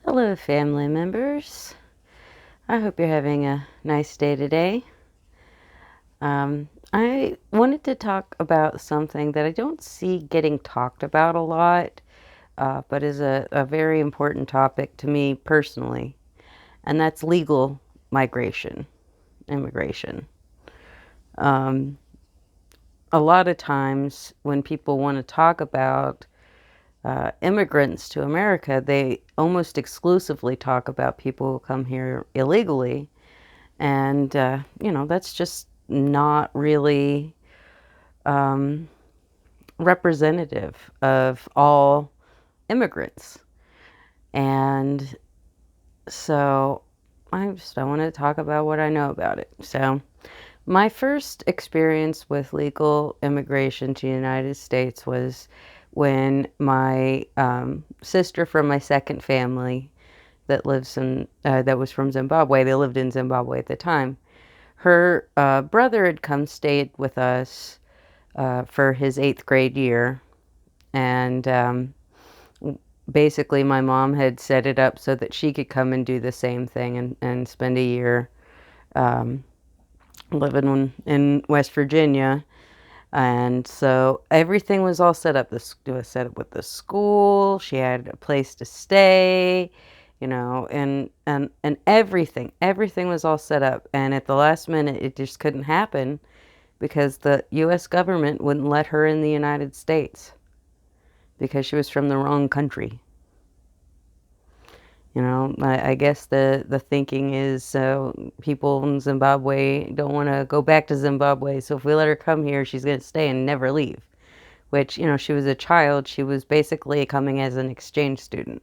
Hello, family members. I hope you're having a nice day today. I wanted to talk about something that I don't see getting talked about a lot, but is a very important topic to me personally, and that's legal migration, immigration. Um, a lot of times when people want to talk about immigrants to America, they almost exclusively talk about people who come here illegally. And, that's just not really um, representative of all immigrants. And so I want to talk about what I know about it. So, my first experience with legal immigration to the United States was when my sister from my second family that was from Zimbabwe, they lived in Zimbabwe at the time. Her brother had come stayed with us for his eighth grade year, and basically my mom had set it up so that she could come and do the same thing and spend a year um, living in West Virginia. And so everything was all set up. It was set up with the school. She had a place to stay, and everything was all set up. And at the last minute, it just couldn't happen because the US government wouldn't let her in the United States because she was from the wrong country. I guess the thinking is people in Zimbabwe don't want to go back to Zimbabwe, so if we let her come here, she's going to stay and never leave. Which, she was a child, she was basically coming as an exchange student.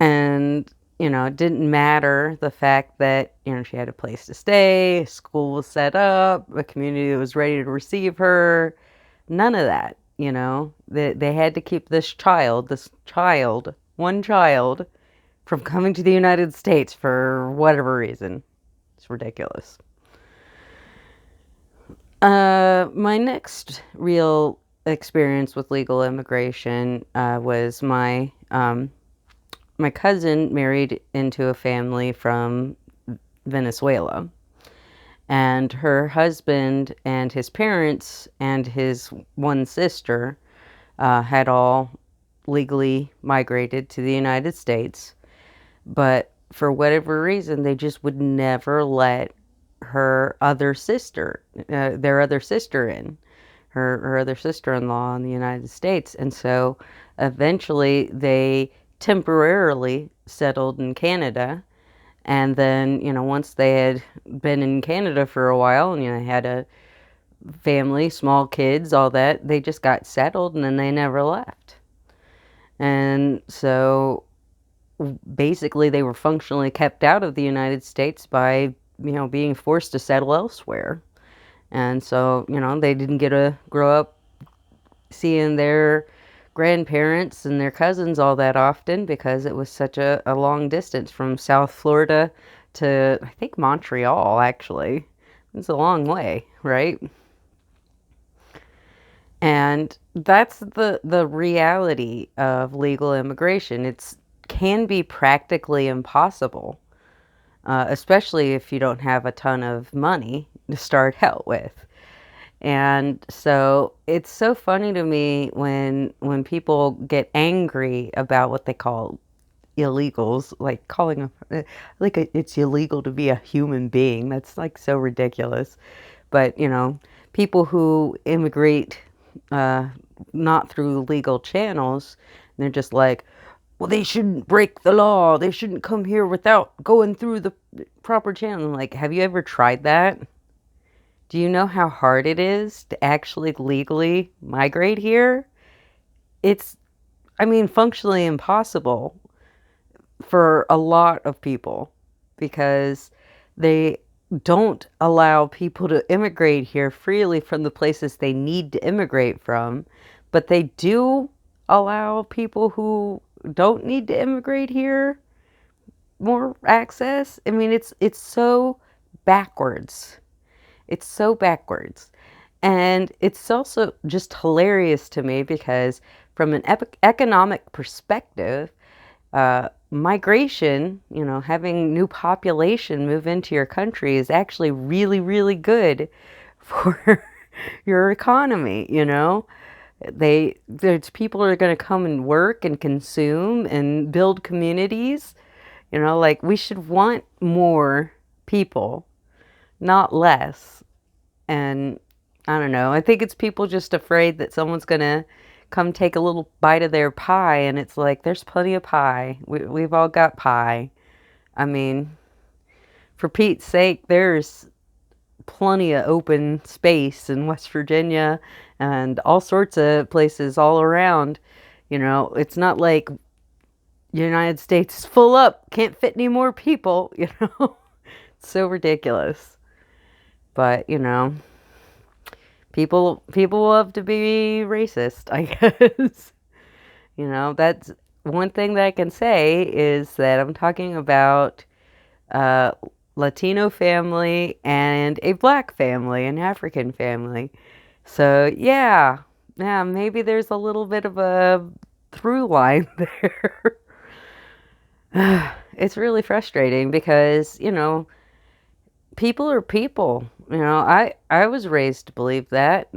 And, it didn't matter the fact that, she had a place to stay, school was set up, a community that was ready to receive her. None of that, They had to keep one child, from coming to the United States for whatever reason. It's ridiculous. My next real experience with legal immigration was my cousin married into a family from Venezuela, and her husband and his parents and his one sister had all legally migrated to the United States, but for whatever reason, they just would never let their other sister in, her other sister-in-law in the United States. And so eventually they temporarily settled in Canada. And then, once they had been in Canada for a while and, they had a family, small kids, all that, they just got settled and then they never left. And so basically they were functionally kept out of the United States by, being forced to settle elsewhere. And so, they didn't get to grow up seeing their grandparents and their cousins all that often because it was such a long distance from South Florida to, I think, Montreal, actually. It's a long way, right? And that's the reality of legal immigration. It's can be practically impossible, especially if you don't have a ton of money to start out with. And so it's so funny to me when people get angry about what they call illegals, like calling it's illegal to be a human being. That's like so ridiculous. But people who immigrate uh, not through legal channels, they're just like, well, they shouldn't break the law. They shouldn't come here without going through the proper channel. I'm like, have you ever tried that? Do you know how hard it is to actually legally migrate here? It's, I mean, functionally impossible for a lot of people because they don't allow people to immigrate here freely from the places they need to immigrate from, but they do allow people who don't need to immigrate here more access. I mean, it's so backwards. It's so backwards. And it's also just hilarious to me because, from an economic perspective, Migration, having new population move into your country is actually really, really good for your economy, there's people are going to come and work and consume and build communities, like we should want more people, not less. And I don't know. I think it's people just afraid that someone's going to come take a little bite of their pie. And it's like, there's plenty of pie. We've all got pie. I mean, for Pete's sake, there's plenty of open space in West Virginia and all sorts of places all around. It's not like the United States is full up, can't fit any more people. It's so ridiculous. But, people love to be racist, I guess. That's one thing that I can say is that I'm talking about a Latino family and a black family, an African family. So yeah, maybe there's a little bit of a through line there. It's really frustrating because, people are people. I was raised to believe that.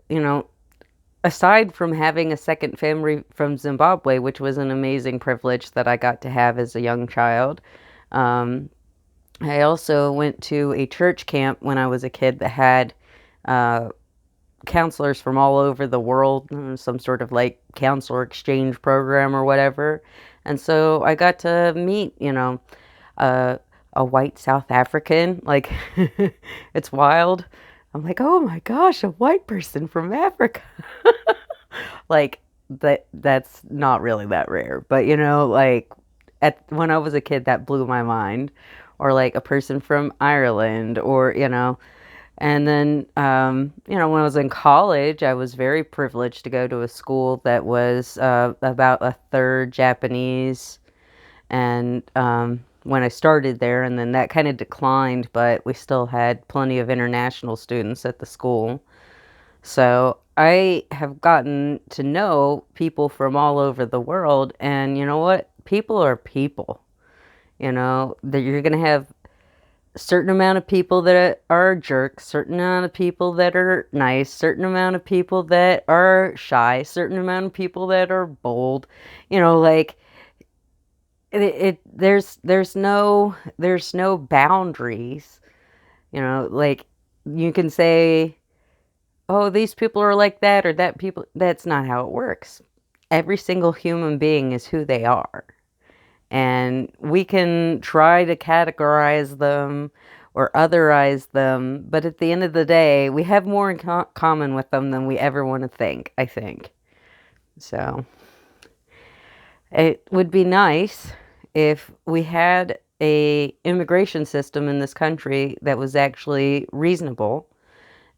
You know, aside from having a second family from Zimbabwe, which was an amazing privilege that I got to have as a young child, um, I also went to a church camp when I was a kid that had uh, counselors from all over the world, some sort of like counselor exchange program or whatever. And so I got to meet, uh, a white South African. Like, it's wild. I'm like, oh my gosh, a white person from Africa. Like, that's not really that rare. But, like, when I was a kid, that blew my mind. Or like a person from Ireland, or, and then, when I was in college, I was very privileged to go to a school that was about a third Japanese. And when I started there, and then that kind of declined, but we still had plenty of international students at the school. So I have gotten to know people from all over the world. And you know what? People are people. That you're going to have certain amount of people that are jerks, certain amount of people that are nice, certain amount of people that are shy, certain amount of people that are bold. Like there's no boundaries. Like you can say, oh, these people are like that or that people. That's not how it works. Every single human being is who they are. And we can try to categorize them or otherize them, but at the end of the day, we have more in common with them than we ever want to think, I think. So it would be nice if we had a immigration system in this country that was actually reasonable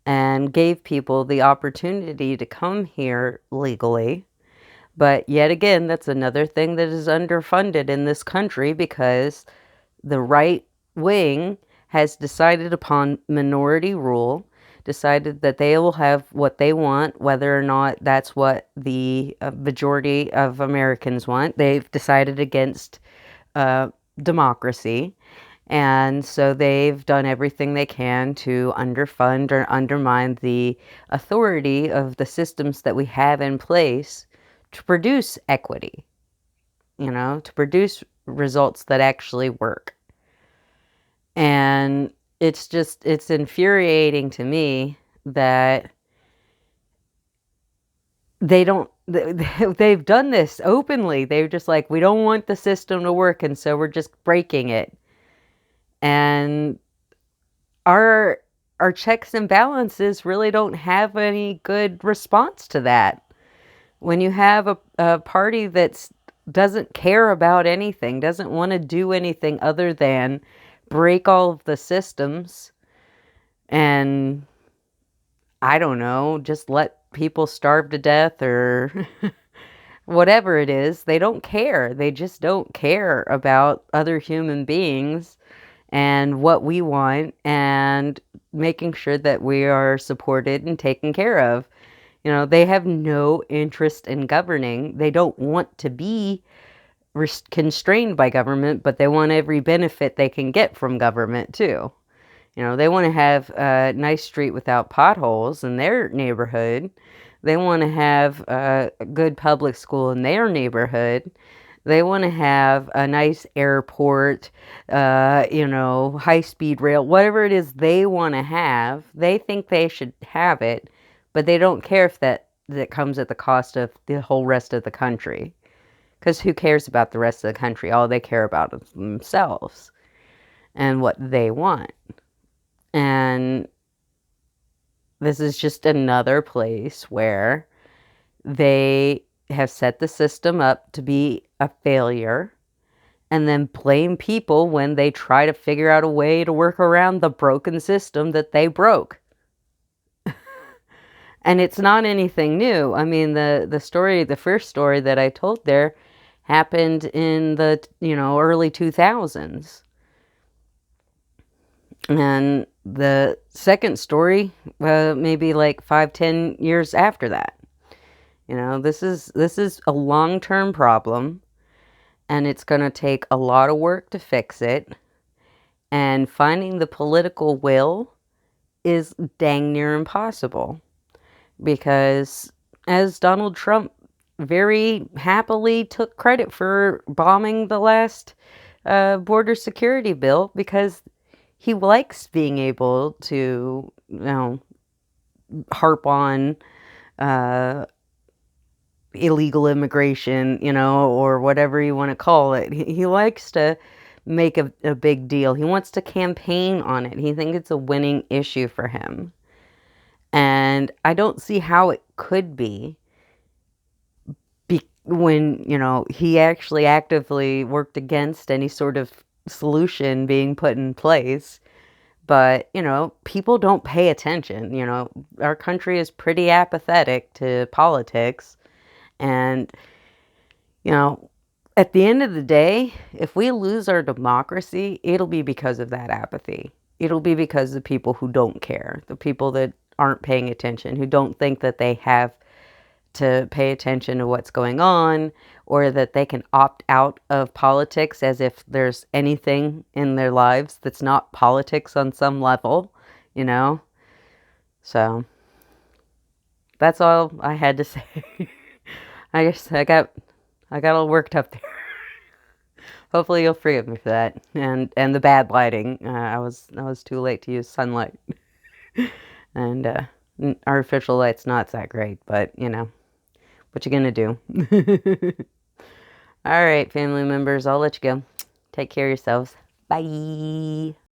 and gave people the opportunity to come here legally. But yet again, that's another thing that is underfunded in this country because the right wing has decided upon minority rule, decided that they will have what they want, whether or not that's what the majority of Americans want. They've decided against democracy. And so they've done everything they can to underfund or undermine the authority of the systems that we have in place to produce equity, to produce results that actually work. And it's infuriating to me that they've done this openly. They're just like, we don't want the system to work, and so we're just breaking it. And our checks and balances really don't have any good response to that. When you have a party that doesn't care about anything, doesn't want to do anything other than break all of the systems and, I don't know, just let people starve to death or whatever it is, they don't care. They just don't care about other human beings and what we want and making sure that we are supported and taken care of. You know, they have no interest in governing. They don't want to be constrained by government, but they want every benefit they can get from government too. You know, they want to have a nice street without potholes in their neighborhood. They want to have a good public school in their neighborhood. They want to have a nice airport, you know, high-speed rail, whatever it is they want to have. They think they should have it, but they don't care if that comes at the cost of the whole rest of the country. Because who cares about the rest of the country? All they care about is themselves and what they want. And this is just another place where they have set the system up to be a failure and then blame people when they try to figure out a way to work around the broken system that they broke. And it's not anything new. I mean, the story, the first story that I told there happened in the, you know, early 2000s. And the second story, maybe like 5-10 years after that. You know, this is a long-term problem, and it's going to take a lot of work to fix it. And finding the political will is dang near impossible, because as Donald Trump very happily took credit for bombing the last border security bill, because he likes being able to, you know, harp on illegal immigration, you know, or whatever you want to call it. He likes to make a big deal. He wants to campaign on it. He thinks it's a winning issue for him. And I don't see how it could be when, you know, he actually actively worked against any sort of solution being put in place. But, you know, people don't pay attention. You know, our country is pretty apathetic to politics. And, you know, at the end of the day, if we lose our democracy, it'll be because of that apathy. It'll be because of the people who don't care, the people that aren't paying attention, who don't think that they have to pay attention to what's going on, or that they can opt out of politics as if there's anything in their lives that's not politics on some level, you know? So, that's all I had to say. I guess I got all worked up there. Hopefully you'll forgive me for that, and the bad lighting. I was too late to use sunlight, and artificial light's not that great, but you know, what you gonna do? All right, family members, I'll let you go. Take care of yourselves. Bye.